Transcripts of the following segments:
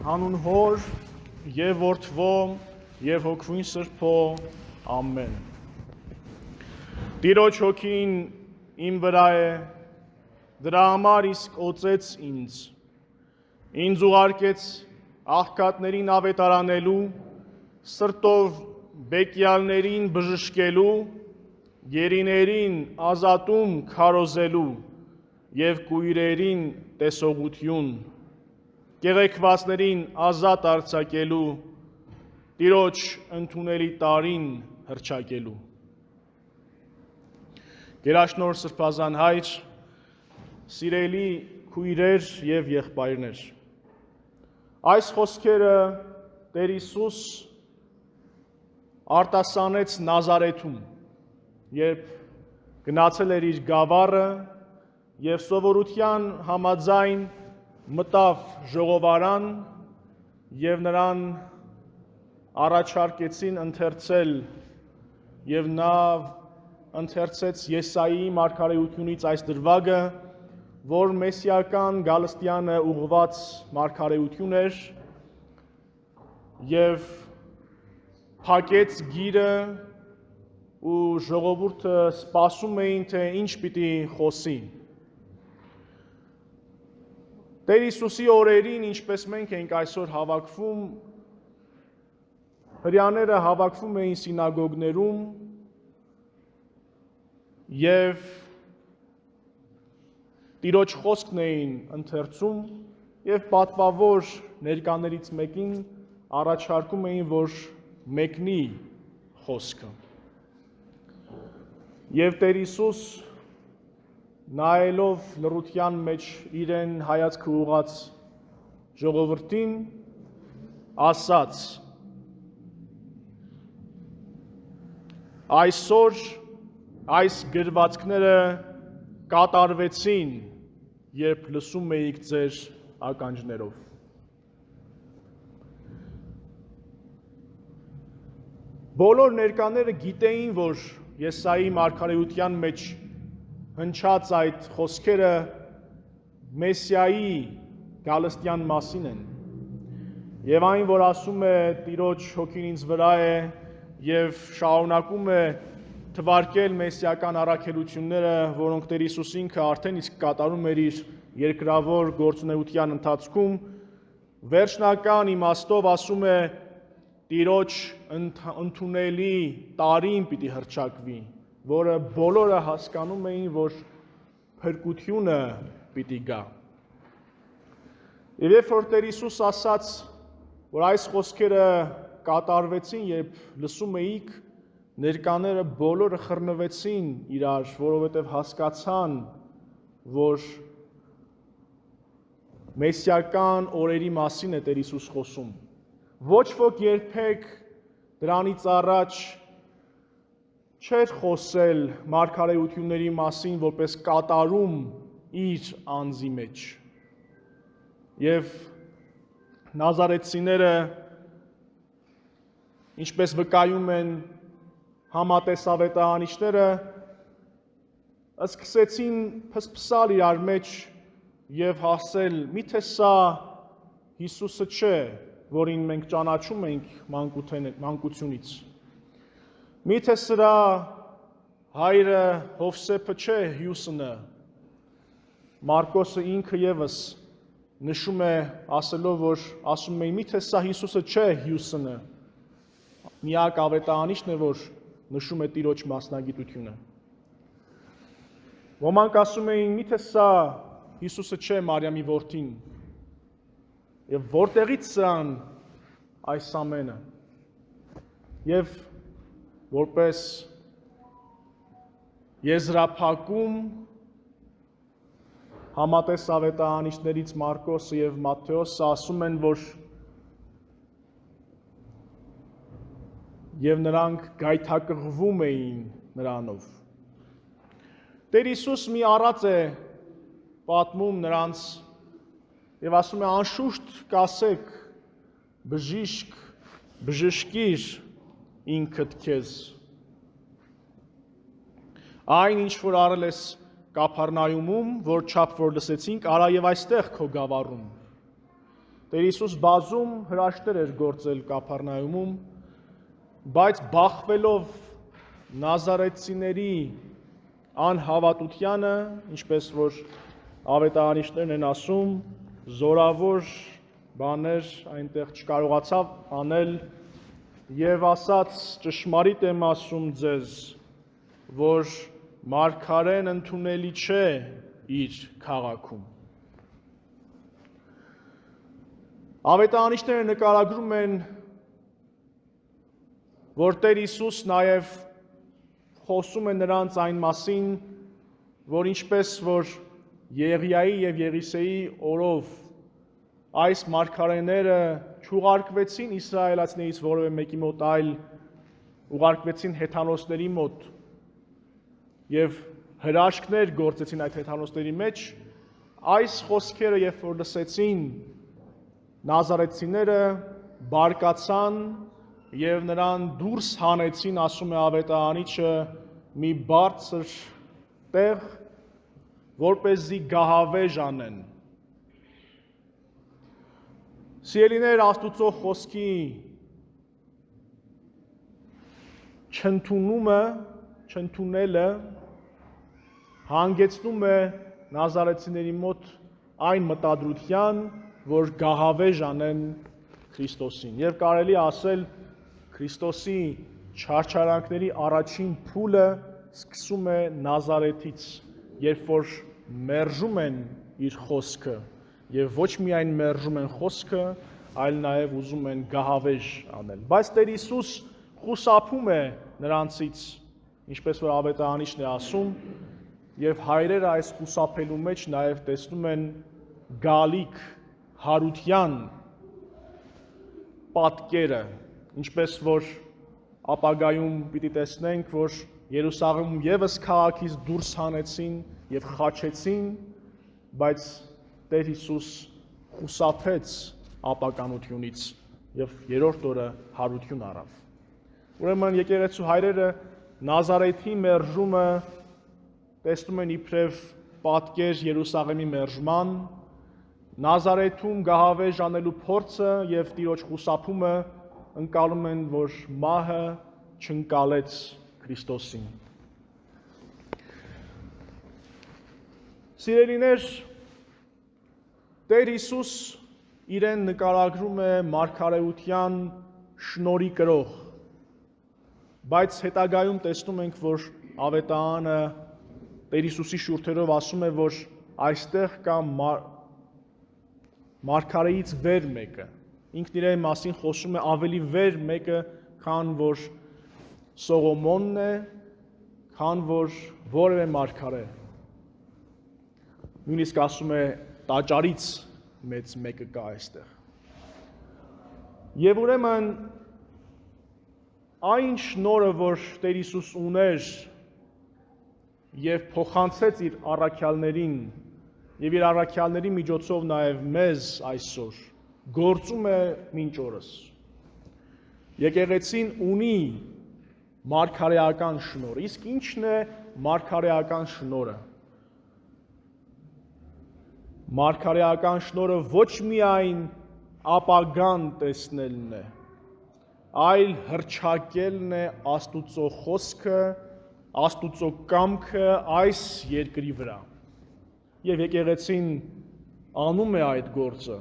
Հանուն Հոր եւ Որդվո եւ Հոգվին Սրբո ամեն։ Տիրոջ հոգին իմ վրա է, դրա համար իսկ օծեց ինձ ուղարկեց աղքատներին ավետարանելու, սրտով բեկյալներին բժշկելու, գերիներին ազատում քարոզելու եւ կույրերին տեսողություն, կեղեքվածներին ազատ արձակելու, Տիրոջ ընդունելի տարին հռչակելու։ Գերաշնորհ Սրբազան Հայր, սիրելի քույրեր եւ եղբայրներ, այս խոսքերը Տեր Հիսուս արտասանեց Նազարեթում, երբ գնացել էր իր գավառը եւ սովորության համաձայն մտավ ժողովարան եւ նրան առաջարկեցին ընթերցել եւ նա ընթերցեց Եսայի մարգարեությունից այս դրվագը, որ մեսիական Գալստյանը ուղղված մարգարեություն էր եւ փակեց գիրը ու ժողովուրդը սպասում էին, թե ինչ պիտի խոսի։ Տեր Հիսուսի օրերին, ինչպես մենք ենք այսօր հավաքվում, հրեաները հավաքվում էին սինագոգներում եւ Տիրոջ խոսքն էին ընթերցում եւ պատվավոր ներկաներից մեկին առաջարկում էին, որ մեկնի խոսքը։ Եվ Տեր Հիսուս նայելով լռության մեջ իրեն հայացքը ուղղած ժողովրդին ասաց. այսօր այս գրվածքները կատարվեցին, երբ լսում էիք ձեր ականջներով։ Բոլոր ներկաները գիտեին, որ Եսայի մարգարեության մեջ հնչած այդ խոսքերը Մեսիայի Գալստյան մասին են։ Եվ այն, որ ասում է Տիրոջ հոգին ինձ վրա է եւ շարունակում է թվարկել մեսիական առաքելությունները, որոնք Տեր Հիսուս ինքը արդեն իսկ կատարում էր իր երկրավոր գործունեության ընթացքում, վերջնական իմաստով ասում է Տիրոջ ընդունելի տարին պիտի հռչակվի, որը բոլորը հասկանում էին, որ փրկությունը պիտի գա։ Եվ երբ որ Տեր Հիսուս ասաց, որ այս խոսքերը կատարվեցին, երբ լսում էիք, ներկաները բոլորը խռնվեցին իրար, որովհետև հասկացան, որ մեսիական օրերի մասին է Տեր Հիսուս խոսում։ Ոչ ոք երբեք դրանից առաջ չէր խոսել մարգարեությունների մասին որպես կատարում իր անձի մեջ։ Եվ նազարեթցիները, ինչպես վկայում են համատեսավետարանիչները, սկսեցին փսփսալ իրար մեջ եւ հասել, միթե սա Հիսուսը չէ, որին մենք ճանաչում ենք մանկությունից։ Միթե սրա հայրը Հովսեփը չէ Հյուսնը։ Մարկոսը ինքը եւս նշում է ասելով, որ ասում էին, միթե սա Հիսուսը չէ Հյուսնը։ Միակ ավետարանիչն է, որ նշում է Տիրոջ մասնագիտությունը։ Ոմանք ասում էին, միթե սա Հիսուսը չէ Մարիամի որդին։ Եվ որտեղից սրան այս ամենը։ Եվ որպես եզրափակում համատեսավետարանիչներից Մարկոսը եւ Մատթեոսը ասում են, որ եւ նրանք գայթակղվում էին նրանով։ Տեր Հիսուս մի առած է պատմում նրանց եւ ասում է անշուշտ կասեք բժիշկ, բժշկիր ինքդ քեզ։ Այն ինչ որ արել ես Կափառնայումում, որ չափ որ լսեցինք, արա եւ այստեղ քո գավառում։ Տեր Հիսուս բազում հրաշքներ էր գործել Կափառնայումում, բայց բախվելով նազարեթցիների անհավատությանը, ինչպես որ ավետարանիչներն են ասում, զորավոր բաներ այնտեղ չկարողացավ անել եւ ասաց ճշմարիտ եմ ասում ձեզ, որ մարգարեն ընդունելի չէ իր քաղաքում։ Ավետարանիչները նկարագրում են, որ Տեր Հիսուս նաև խոսում է նրանց այն մասին, որ ինչպես որ Եղիայի եւ Եղիսեի օրով այս մարգարեները չուղարկվեցին իսրայելացիներից որևէ մեկի մոտ, այլ ուղարկվեցին հեթանոսների մոտ եւ հրաշքներ գործեցին այդ հեթանոսների մեջ, այս խոսքերը երբ որ լսեցին նազարեթցիները բարկացան եւ նրան դուրս հանեցին, ասում է ավետարանիչը, մի բարձր տեղ, որպեսզի գահավեժ անեն։ Սիրելիներ, Աստուծո խոսքի չընդունելը հանգեցնում է նազարեթցիների մոտ այն մտադրության, որ գահավեժ անեն Քրիստոսին։ Եվ կարելի ասել Քրիստոսի չարչարանքների առաջին փուլը սկսում է Նազարեթից, երբ որ մերժում են իր խոսքը, եւ ոչ միայն մերժում են խոսքը, այլ նաեւ ուզում են գահավեժ անել։ Բայց Տեր Հիսուս խուսափում է նրանցից, ինչպես որ ավետարանիչն է ասում, եւ հայրերը այս խուսափելու մեջ նաեւ տեսնում են գալիք հարության պատկերը, ինչպես որ ապագայում պիտի տեսնենք, որ Երուսաղեմում եւս քաղաքից դուրս հանեցին եւ խաչեցին, բայց Տեր Հիսուս խուսափեց ապականությունից եւ երրորդ օրը հարություն առավ։ Ուրեմն եկեղեցու հայրերը Նազարեթի մերժումը տեսնում են իբրև պատկեր Երուսաղեմի մերժման, Նազարեթում գահավեժ անելու փորձը եւ Տիրոջ խուսափումը ընկալում են, որ մահը չընկալեց Քրիստոսին։ Սիրելիներ, Տեր Հիսուս իրեն նկարագրում է մարգարեության շնորհի կրող, բայց հետագայում տեսնում ենք, որ ավետարանը Տեր Հիսուսի շուրթերով ասում է, որ այստեղ կա մարգարեից վեր մեկը, ինքն իրեն մասին խոսում է ավելի վեր մեկը, քան որ Սողոմոնն է, քան որ որևէ մարգարե։ Նույնիսկ ասում է տաճարից մեծ մեկը կա այստեղ։ Եվ ուրեմն այն շնորհը, որ Տեր Հիսուս ուներ եւ փոխանցեց իր առաքյալներին եւ իր առաքյալների միջոցով նաեւ մեզ այսօր գործում է մինչ օրս։ Եկեղեցին ունի մարգարեական շնորհ։ Իսկ ի՞նչն է մարգարեական շնորհը։ Մարգարեական շնորհը ոչ միայն ապագան տեսնելն է, այլ հռչակելն է Աստուծո խոսքը, Աստուծո կամքը այս երկրի վրա։ Եվ եկեղեցին անում է այդ գործը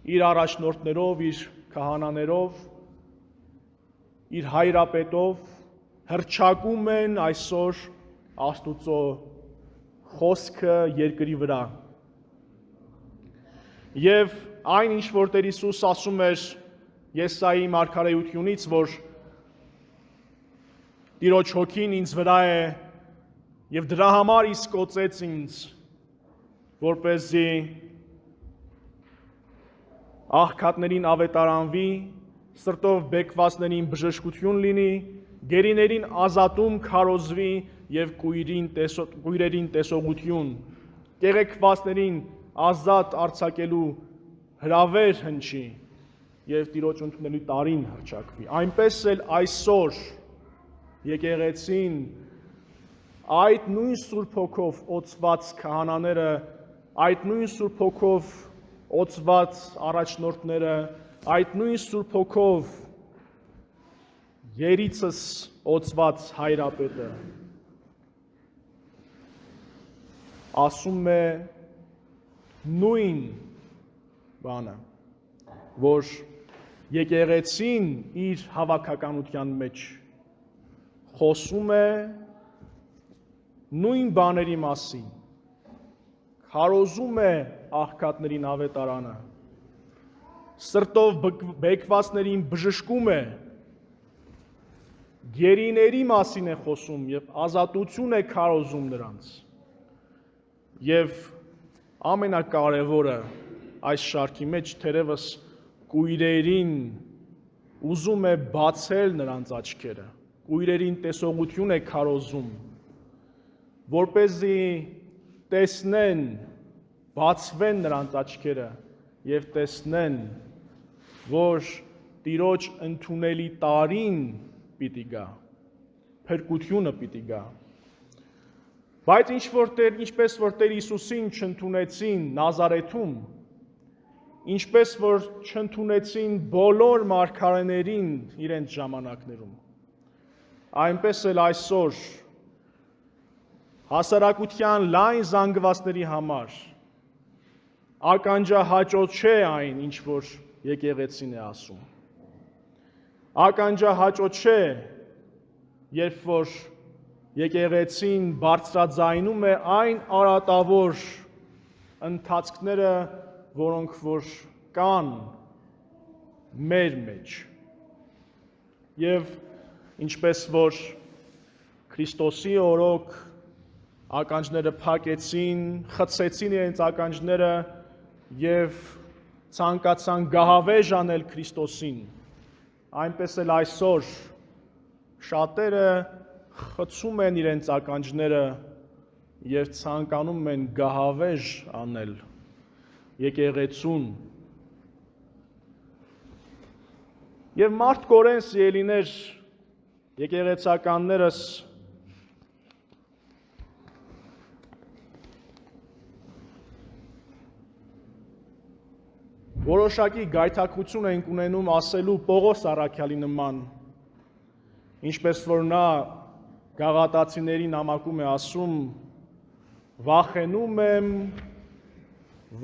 իր առաջնորդներով, իր քահանաներով, իր հայրապետով հռչակում են այսօր Աստուծո խոսքը երկրի վրա։ Եվ այն ինչ որ Տեր Հիսուս ասում էր Եսայի մարգարեությունից, որ Տիրոջ հոգին ինձ վրա է եւ դրա համար իսկոցեց ինձ, որպեսզի աղքատներին ավետարանվի, սրտով բեկվածներին բժշկություն լինի, գերիներին ազատում քարոզվի եւ կույրերին տեսողություն, կեղեքվածներին ազատ արձակելու հրավեր հնչի եւ Տիրոջ ընդունելու տարին հռչակվի։ Այնպես էլ այսօր եկեղեցին այդ նույն Սուրբ Հոգով օծված քահանաները, այդ նույն Սուրբ Հոգով օծված առաջնորդները, այդ նույն Սուրբ Հոգով երիցս օծված հայրապետը ասում է նույն բանը, որ եկեղեցին իր հավաքականության մեջ խոսում է նույն բաների մասին, քարոզում է աղքատներին ավետարանը, սրտով բեկվածներին բժշկում է, գերիների մասին է խոսում եւ ազատություն է քարոզում նրանց։ Եվ ամենակարևորը այս շարքի մեջ թերևս կույրերին ուզում է բացել նրանց աչքերը, կույրերին տեսողություն է քարոզում, որպեսզի տեսնեն, բացվեն նրանց աչքերը եւ տեսնեն, որ Տիրոջ ընդունելի տարին պիտի գա, փրկությունը պիտի գա։ Բայց ինչպես որ Տեր Հիսուսին չընդունեցին Նազարեթում, ինչպես որ չընդունեցին բոլոր մարգարեներին իրենց ժամանակներում, այնպես էլ այսօր հասարակության լայն զանգվածների համար ականջահաճո չէ այն, ինչ որ եկեղեցին է ասում։ Ականջահաճո չէ, երբ որ եկեղեցին բարձրաձայնում է այն արատավոր ընթացքները, որոնք որ կան մեր մեջ։ Եվ ինչպես որ Քրիստոսի օրոք ականջները փակեցին, խցեցին իրենց ականջները եւ ցանկացան գահավեժ անել Քրիստոսին, այնպես էլ այսօր շատերը խցում են իրենց ականջները եւ ցանկանում են գահավեժ անել եկեղեցուն։ Եվ մարդ կորեն սիրելիներ, եկեղեցականներս որոշակի գայթակղություն ենք ունենում ասելու Պողոս առաքյալի նման, ինչպես որ նա գաղատացիների նամակում է ասում, վախենում եմ,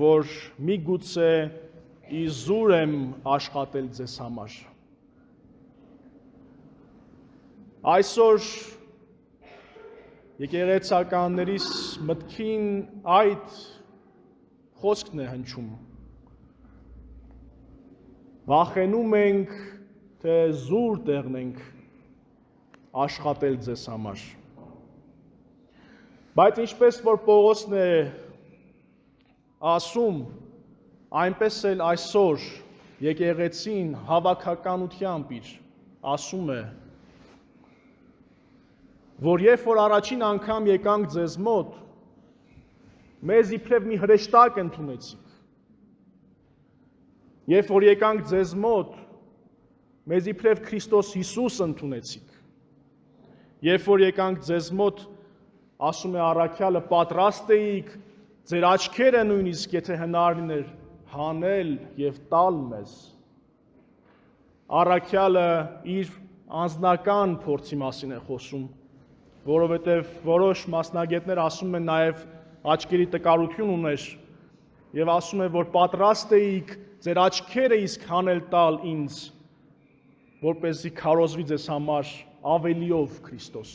որ միգուցե իզուր եմ աշխատել ձեզ համար։ Այսօր եկեղեցականներիս մտքին այդ խոսքն է հնչում։ Վախենում ենք, թե զուր տեղնենք աշխատել ձեզ համար։ Բայց ինչպես որ Պողոսն է ասում, այնպես էլ այսօր եկեղեցին հավաքականությամբ իր ասում է, որ երբ որ առաջին անգամ եկանք ձեզ մոտ, մեզ իբրև մի հրեշտակ ընդունեցիք։ Երբ որ եկանք ձեզ մոտ, մեզ իբրև Քրիստոս Հիսուս ընդունեցիք։ Երբ որ եկանք ձեզ մոտ, ասում է առաքյալը, պատրաստ էիք ձեր աչքերը նույնիսկ, եթե հնար լիներ, հանել եւ տալ մեզ։ Առաքյալը իր անձնական փորձի մասին է խոսում, որովհետև որոշ մասնագետներ ասում են նաև աչքերի տկարություն ուներ եւ ասում է, որ պատրաստ էիք ձեր աչքերը իսկ հանել տալ ինձ, որպեսզի քարոզվի ձեզ համար ավելիով Քրիստոս։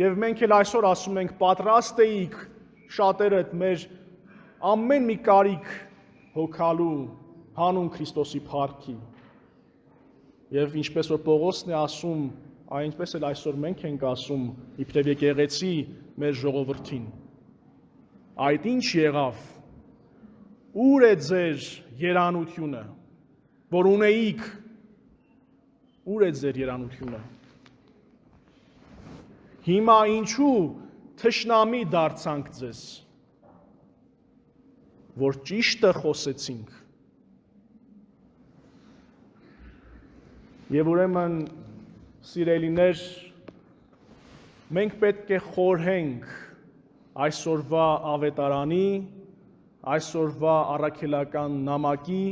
Եվ մենք էլ այսօր ասում ենք, պատրաստ էիք շատերդ մեր ամեն մի կարիք հոգալու հանուն Քրիստոսի փառքի։ Եվ ինչպես որ Պողոսն է ասում, այնպես էլ այսօր մենք ենք ասում, իբրև եկեղեցի մեր ժողովրդին։ Այդ ինչ եղավ։ Ուր է ձեր երանությունը, որ ունեիք, ուր է ձեր երանությունը։ Հիմա ինչու թշնամի դարձանք ձեզ, որ ճիշտը խոսեցինք։ Եվ ուրեմն սիրելիներ, մենք պետք է խորհենք այսօրվա ավետարանի, այսօրվա առաքելական նամակի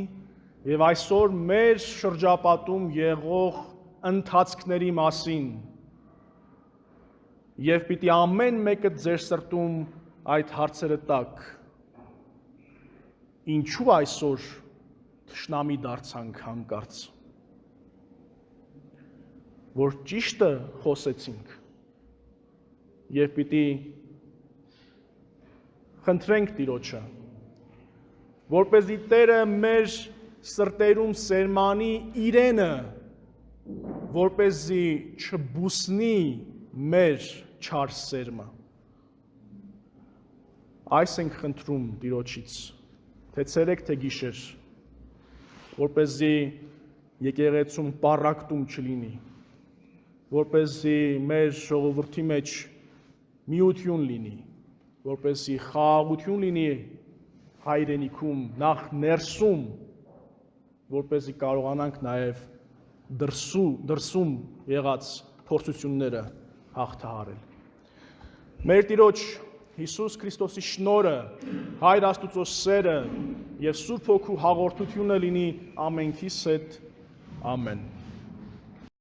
եւ այսօր մեր շրջապատում եղող ընթացքների մասին եւ պիտի ամեն մեկը ձեր սրտում այդ հարցերը տակ ինչու այսօր թշնամի դարձանք հանկարծ որ ճիշտը խոսեցինք եւ պիտի խնդրենք Տիրոջը որպեսզի Տերը մեր սրտերում սերմանի իրենը որպեսզի չբուսնի մեր չար սերմը այս ենք խնդրում Տիրոջից թե ցերեկ թե գիշեր որպեսզի եկեղեցում պառակտում չլինի որպեսզի մեր ժողովրդի մեջ միություն լինի որպեսզի խաղաղություն լինի հայրենիքում նախ ներսում որպեսզի կարողանանք նաև դրսում եղած փորձությունները հաղթահարել մեր Տիրոջ Հիսուս Քրիստոսի շնորհը Հայր Աստուծո սերը եւ Սուրբ Հոգու հաղորդությունը լինի ամենքիս հետ ամեն